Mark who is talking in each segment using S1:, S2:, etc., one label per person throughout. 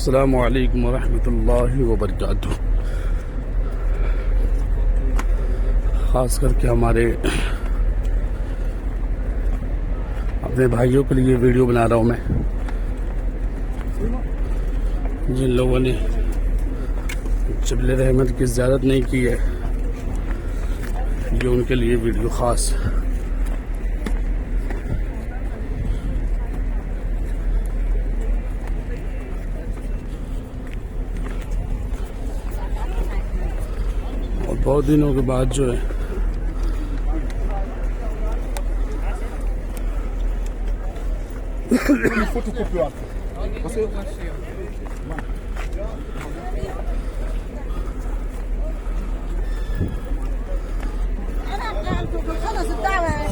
S1: السلام علیکم ورحمۃ اللہ وبرکاتہ۔ خاص کر کے ہمارے اپنے بھائیوں کے لیے ویڈیو بنا رہا ہوں میں، جن لوگوں نے جبل رحمت کی زیارت نہیں کی ہے، یہ ان کے لیے ویڈیو خاص۔ اور بہت دنوں کے بعد جو ہے
S2: خلص الدعوة.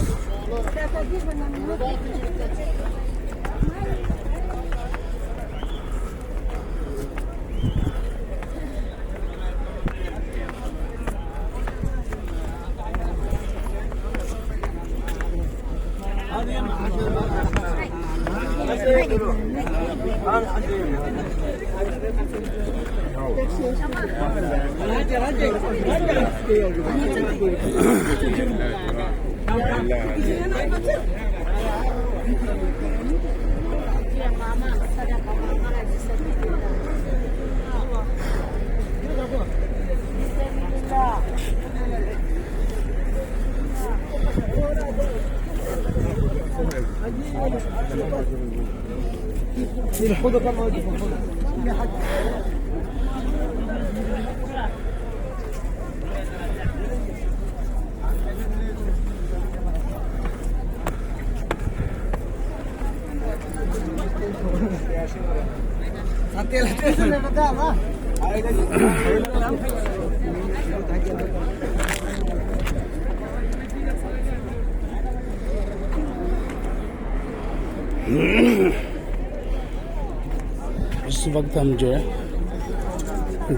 S2: اس وقت ہم جو ہے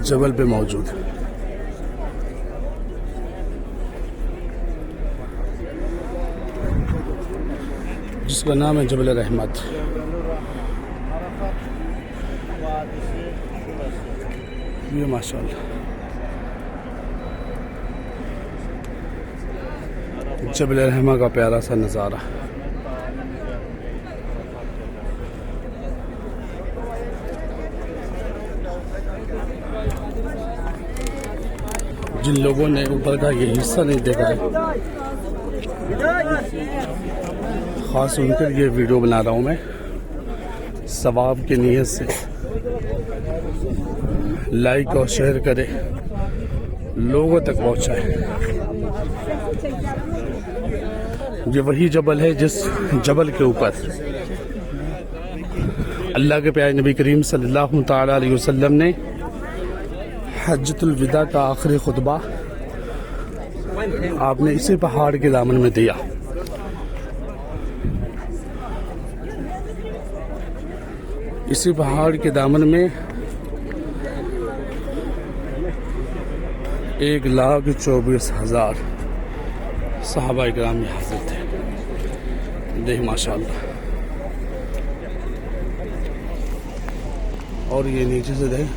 S2: جبل پہ موجود ہیں، جس کا نام ہے جبل رحمت۔ یہ ماشاءاللہ جبل رحمت کا پیارا سا نظارہ۔ جن لوگوں نے اوپر کا یہ حصہ نہیں دیکھا ہے، خاص ان کے لیے ویڈیو بنا رہا ہوں میں، ثواب کی نیت سے لائک اور شیئر کرے، لوگوں تک پہنچائے۔ یہ وہی جبل ہے جس جبل کے اوپر اللہ کے پیارے نبی کریم صلی اللہ تعالی علیہ وسلم نے حجۃ الوداع کا آخری خطبہ آپ نے اسی پہاڑ کے دامن میں دیا۔ اسی پہاڑ کے دامن میں 1,24,000 صحابہ اکرام میں حاضر تھے۔ دیکھ ماشاءاللہ، اور یہ نیچے سے دیکھ،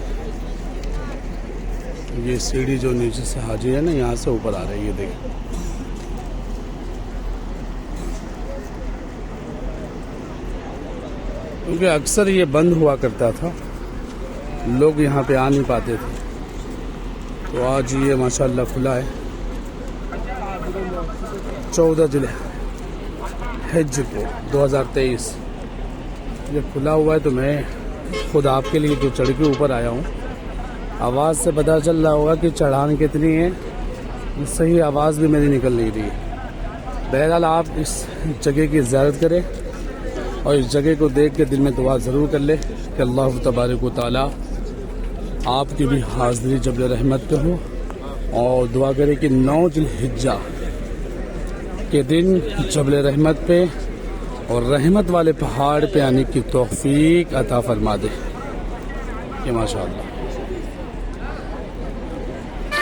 S2: یہ سیڑھی جو نیچے سے حاجی ہے نا، یہاں سے اوپر آ رہی ہے، دیکھ۔ کیونکہ اکثر یہ بند ہوا کرتا تھا، لوگ یہاں پہ آ نہیں پاتے تھے، تو آج یہ ماشاءاللہ کھلا ہے۔ 14 ذی الحجہ کو 2023 یہ کھلا ہوا ہے، تو میں خود آپ کے لیے جو چڑھ کے اوپر آیا ہوں، آواز سے پتہ چل رہا ہوگا کہ چڑھان کتنی ہے، صحیح آواز بھی میری نکل نہیں رہی ہے۔ بہرحال آپ اس جگہ کی زیارت کریں اور اس جگہ کو دیکھ کے دل میں دعا ضرور کر لے کہ اللہ تبارک و تعالی آپ کی بھی حاضری جبل رحمت پہ ہو، اور دعا کرے کہ 9 ذی الحجہ کے دن جبل رحمت پہ اور رحمت والے پہاڑ پہ آنے کی توفیق عطا فرما دے۔ کہ ماشاءاللہ